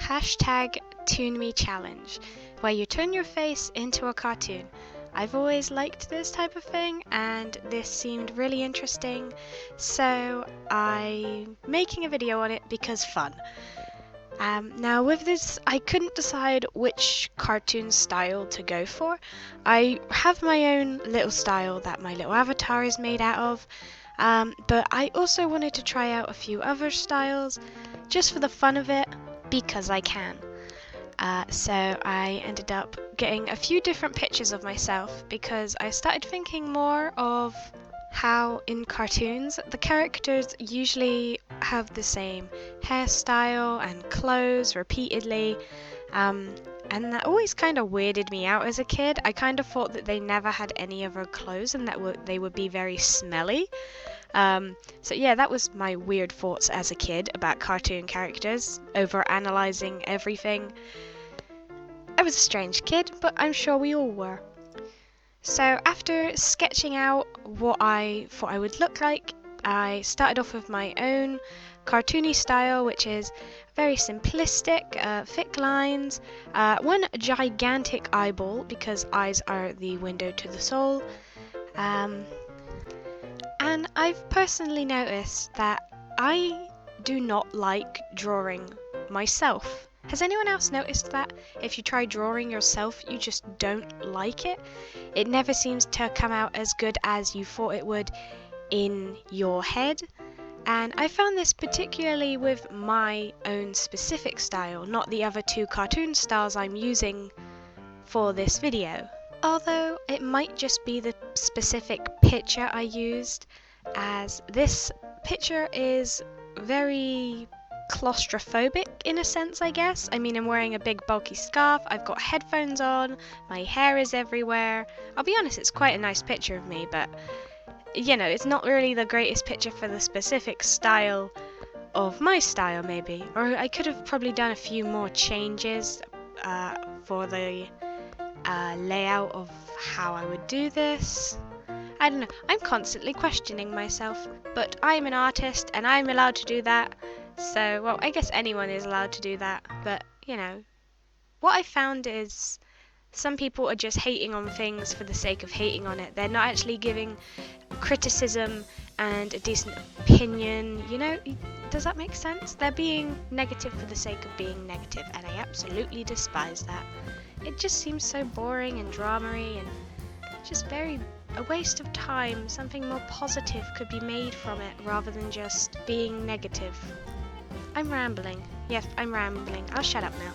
hashtag Toonme challenge, where you turn your face into a cartoon. I've always liked this type of thing, and this seemed really interesting, so I'm making a video on it because fun. Now with this, I couldn't decide which cartoon style to go for. I have my own little style that my little avatar is made out of, but I also wanted to try out a few other styles, just for the fun of it, because I can. So I ended up getting a few different pictures of myself because I started thinking more of how in cartoons the characters usually have the same hairstyle and clothes repeatedly, and that always kind of weirded me out as a kid. I kind of thought that they never had any other clothes and that they would be very smelly. So yeah, that was my weird thoughts as a kid about cartoon characters, over analysing everything. I was a strange kid, but I'm sure we all were. So after sketching out what I thought I would look like, I started off with my own cartoony style, which is very simplistic, thick lines, one gigantic eyeball, because eyes are the window to the soul. And I've personally noticed that I do not like drawing myself. Has anyone else noticed that? If you try drawing yourself, you just don't like it. It never seems to come out as good as you thought it would in your head. And I found this particularly with my own specific style, not the other two cartoon styles I'm using for this video. Although it might just be the specific picture I used, as this picture is very claustrophobic in a sense, I guess. I mean, I'm wearing a big bulky scarf, I've got headphones on, my hair is everywhere. I'll be honest, it's quite a nice picture of me, but you know, it's not really the greatest picture for the specific style of my style, maybe. Or I could have probably done a few more changes for the layout of how I would do this. I don't know, I'm constantly questioning myself, but I'm an artist and I'm allowed to do that. So, well, I guess anyone is allowed to do that, but, you know, what I found is some people are just hating on things for the sake of hating on it. They're not actually giving criticism and a decent opinion, you know? Does that make sense? They're being negative for the sake of being negative, and I absolutely despise that. It just seems so boring and drama-y and just very a waste of time. Something more positive could be made from it rather than just being negative. I'm rambling. Yes, I'm rambling. I'll shut up now.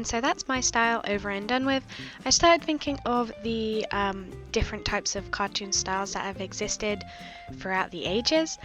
And so that's my style over and done with. I started thinking of the different types of cartoon styles that have existed throughout the ages.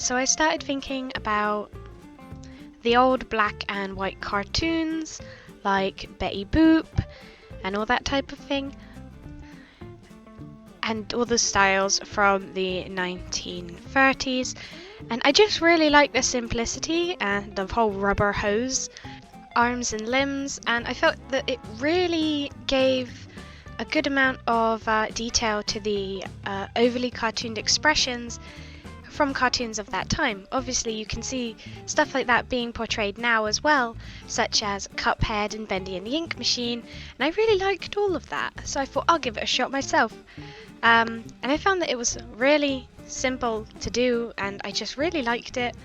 So I started thinking about the old black and white cartoons like Betty Boop and all that type of thing, and all the styles from the 1930s. And I just really like the simplicity and the whole rubber hose, arms and limbs, and I felt that it really gave a good amount of detail to the overly cartooned expressions from cartoons of that time. Obviously you can see stuff like that being portrayed now as well, such as Cuphead and Bendy and the Ink Machine, and I really liked all of that, so I thought I'll give it a shot myself. And I found that it was really simple to do, and I just really liked it.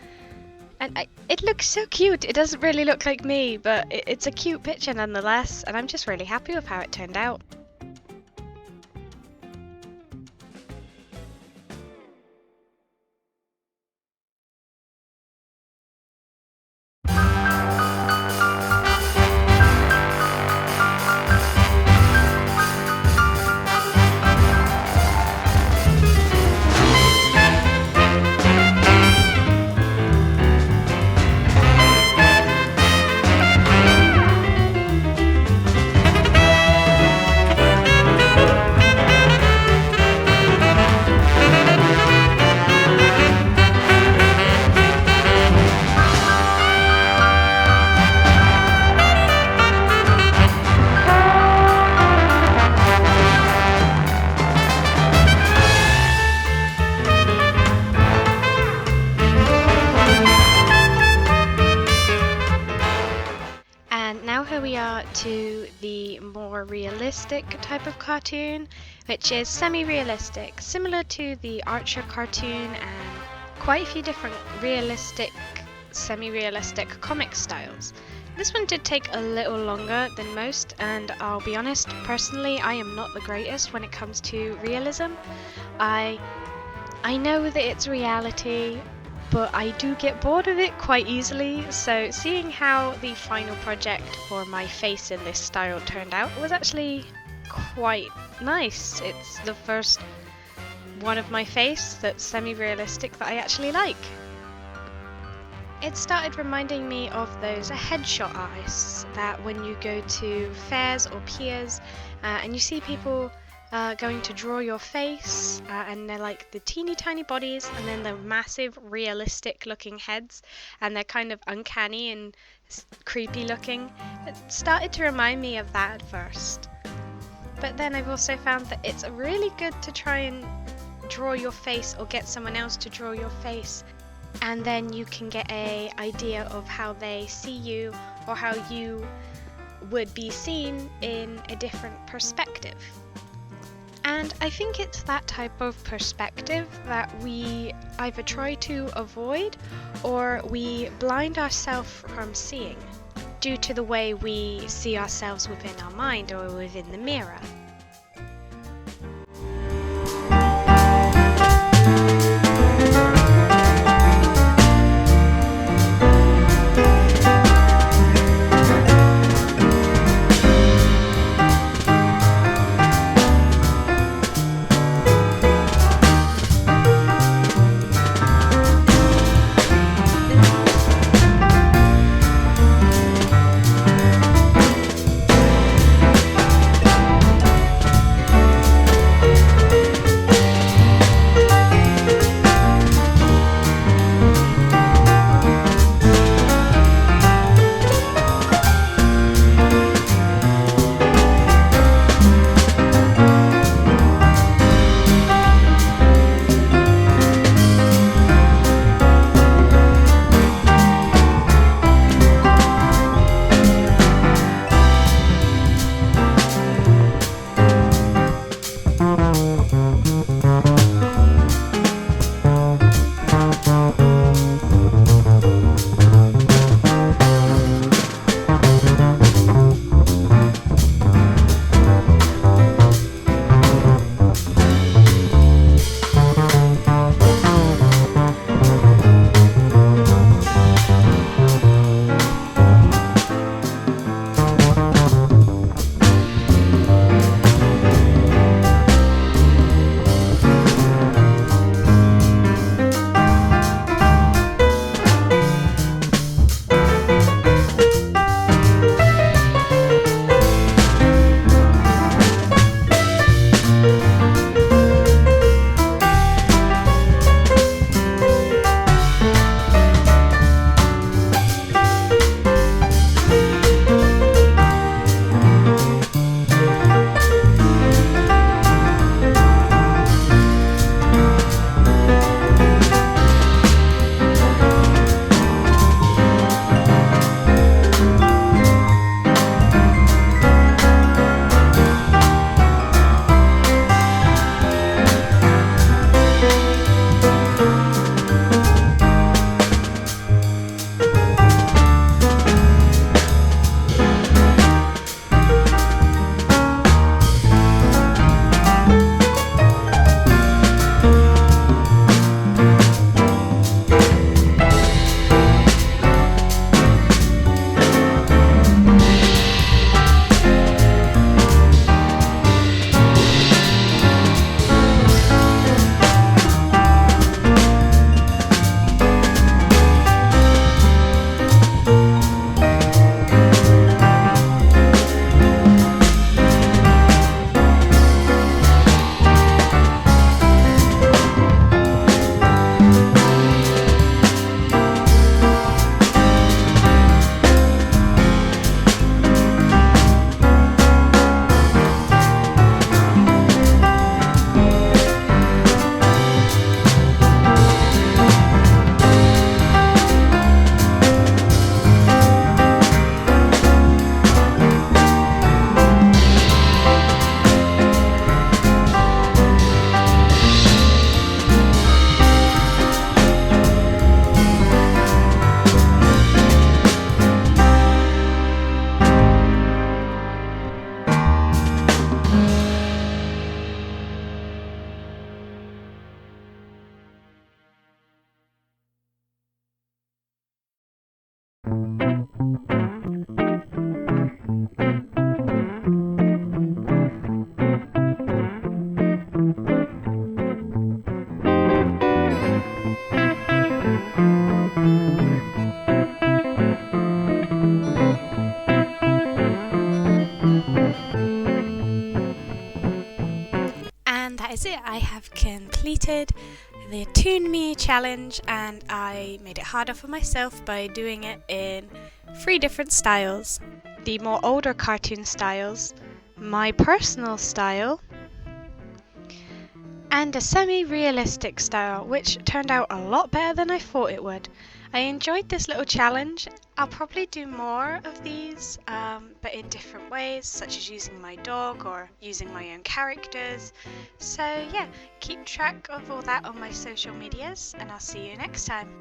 And it looks so cute. It doesn't really look like me, but it's a cute picture nonetheless, and I'm just really happy with how it turned out. To the more realistic type of cartoon, which is semi-realistic, similar to the Archer cartoon and quite a few different realistic, semi-realistic comic styles. This one did take a little longer than most, and I'll be honest, personally I am not the greatest when it comes to realism. I know that it's reality, but I do get bored of it quite easily, so seeing how the final project for my face in this style turned out was actually quite nice. It's the first one of my face that's semi-realistic that I actually like. It started reminding me of those headshot artists that when you go to fairs or piers and you see people going to draw your face, and they're like the teeny tiny bodies and then the massive realistic looking heads, and they're kind of uncanny and creepy looking. It started to remind me of that at first, but then I've also found that it's really good to try and draw your face or get someone else to draw your face, and then you can get an idea of how they see you or how you would be seen in a different perspective. And I think it's that type of perspective that we either try to avoid or we blind ourselves from seeing due to the way we see ourselves within our mind or within the mirror. have completed the Toonme challenge, and I made it harder for myself by doing it in 3 different styles. The more older cartoon styles, my personal style, and a semi-realistic style, which turned out a lot better than I thought it would. I enjoyed this little challenge. I'll probably do more of these, but in different ways, such as using my dog or using my own characters. So yeah, keep track of all that on my social medias, and I'll see you next time.